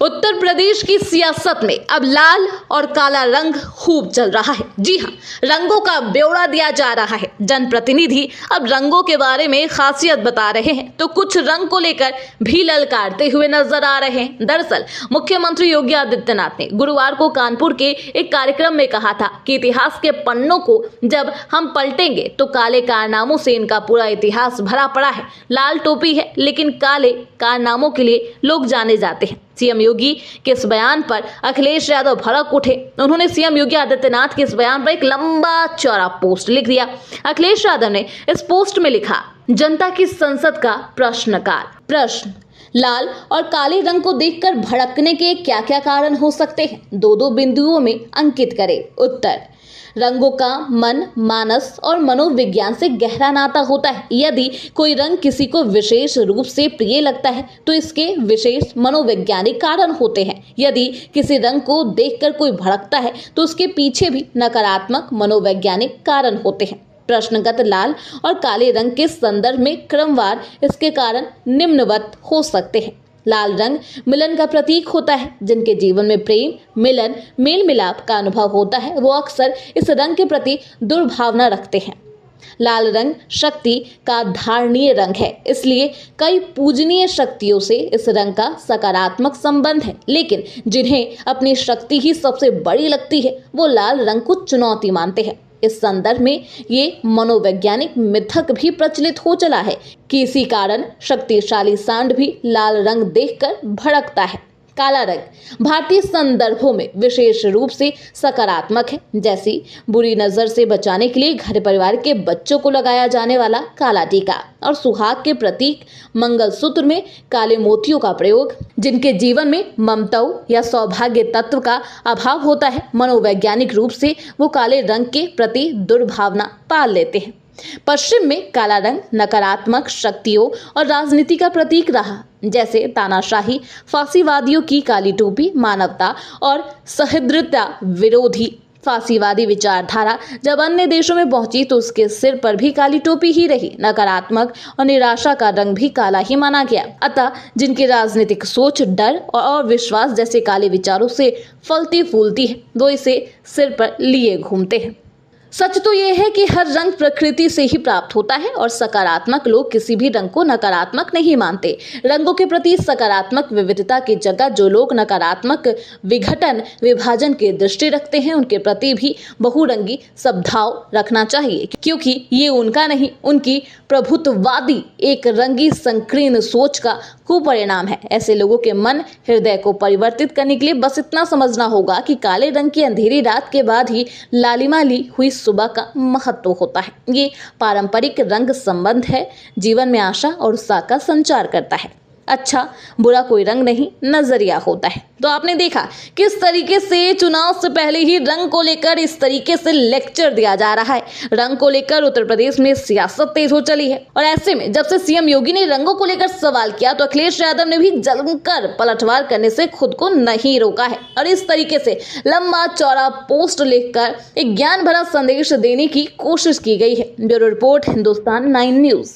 उत्तर प्रदेश की सियासत में अब लाल और काला रंग खूब चल रहा है। जी हां, रंगों का ब्यौरा दिया जा रहा है। जनप्रतिनिधि अब रंगों के बारे में खासियत बता रहे हैं तो कुछ रंग को लेकर भी ललकारते हुए नजर आ रहे हैं। दरअसल मुख्यमंत्री योगी आदित्यनाथ ने गुरुवार को कानपुर के एक कार्यक्रम में कहा था कि इतिहास के पन्नों को जब हम पलटेंगे तो काले कारनामों से इनका पूरा इतिहास भरा पड़ा है। लाल टोपी है लेकिन काले कारनामों के लिए लोग जाने जाते हैं। सीएम योगी के इस बयान पर अखिलेश यादव भड़क उठे। उन्होंने सीएम योगी आदित्यनाथ के इस बयान पर एक लंबा चौड़ा पोस्ट लिख दिया। अखिलेश यादव ने इस पोस्ट में लिखा, जनता की संसद का प्रश्न, लाल और काले रंग को देखकर भड़कने के क्या क्या कारण हो सकते हैं? दो बिंदुओं में अंकित करें। उत्तर, रंगों का मन, मानस और मनोविज्ञान से गहरा नाता होता है। यदि कोई रंग किसी को विशेष रूप से प्रिय लगता है तो इसके विशेष मनोवैज्ञानिक कारण होते हैं। यदि किसी रंग को देखकर कोई भड़कता है तो उसके पीछे भी नकारात्मक मनोवैज्ञानिक कारण होते हैं। प्रश्नगत लाल और काले रंग के संदर्भ में क्रमवार इसके कारण निम्नवत हो सकते हैं। लाल रंग मिलन का प्रतीक होता है। जिनके जीवन में प्रेम, मिलन, मेल मिलाप का अनुभव होता है वो अक्सर इस रंग के प्रति दुर्भावना रखते हैं। लाल रंग शक्ति का धारणीय रंग है, इसलिए कई पूजनीय शक्तियों से इस रंग का सकारात्मक संबंध है। लेकिन जिन्हें अपनी शक्ति ही सबसे बड़ी लगती है वो लाल रंग को चुनौती मानते हैं। इस संदर्भ में ये मनोवैज्ञानिक मिथक भी प्रचलित हो चला है कि इसी कारण शक्तिशाली सांड भी लाल रंग देखकर भड़कता है। काला रंग भारतीय संदर्भों में विशेष रूप से सकारात्मक है। जैसी बुरी नजर से बचाने के लिए घर परिवार के बच्चों को लगाया जाने वाला काला टीका और सुहाग के प्रतीक मंगलसूत्र में काले मोतियों का प्रयोग। जिनके जीवन में ममता या सौभाग्य तत्व का अभाव होता है, मनोवैज्ञानिक रूप से वो काले रंग के प्रति दुर्भावना पाल लेते हैं। पश्चिम में काला रंग नकारात्मक शक्तियों और राजनीति का प्रतीक रहा। जैसे तानाशाही, फांसीवादियों की काली टोपी, मानवता और सह्रदयता विरोधी फांसीवादी विचारधारा जब अन्य देशों में पहुंची तो उसके सिर पर भी काली टोपी ही रही। नकारात्मक और निराशा का रंग भी काला ही माना गया। अतः जिनकी राजनीतिक सोच, डर और विश्वास जैसे काले विचारों से फलती फूलती है वो इसे सिर पर लिए घूमते हैं। सच तो यह है कि हर रंग प्रकृति से ही प्राप्त होता है और सकारात्मक लोग किसी भी रंग को नकारात्मक नहीं मानते। रंगों के प्रति सकारात्मक विविधता की जगह जो लोग नकारात्मक विघटन, विभाजन की दृष्टि रखते हैं उनके प्रति भी बहुरंगी सद्भाव रखना चाहिए, क्योंकि ये उनका नहीं, उनकी प्रभुत्ववादी एक रंगी संकीर्ण सोच का कुपरिणाम है। ऐसे लोगों के मन, हृदय को परिवर्तित करने के लिए बस इतना समझना होगा कि काले रंग की अंधेरी रात के बाद ही लालिमा ली हुई सुबह का महत्व होता है। ये पारंपरिक रंग संबंध है, जीवन में आशा और उत्साह का संचार करता है। अच्छा बुरा कोई रंग नहीं, नजरिया होता है। तो आपने देखा किस तरीके से चुनाव से पहले ही रंग को लेकर इस तरीके से लेक्चर दिया जा रहा है। रंग को लेकर उत्तर प्रदेश में सियासत तेज हो चली है और ऐसे में जब से सीएम योगी ने रंगों को लेकर सवाल किया तो अखिलेश यादव ने भी जमकर पलटवार करने से खुद को नहीं रोका है और इस तरीके से लंबा चौड़ा पोस्ट लिखकर एक ज्ञान भरा संदेश देने की कोशिश की गई है। Bureau report, Hindustan 9 news.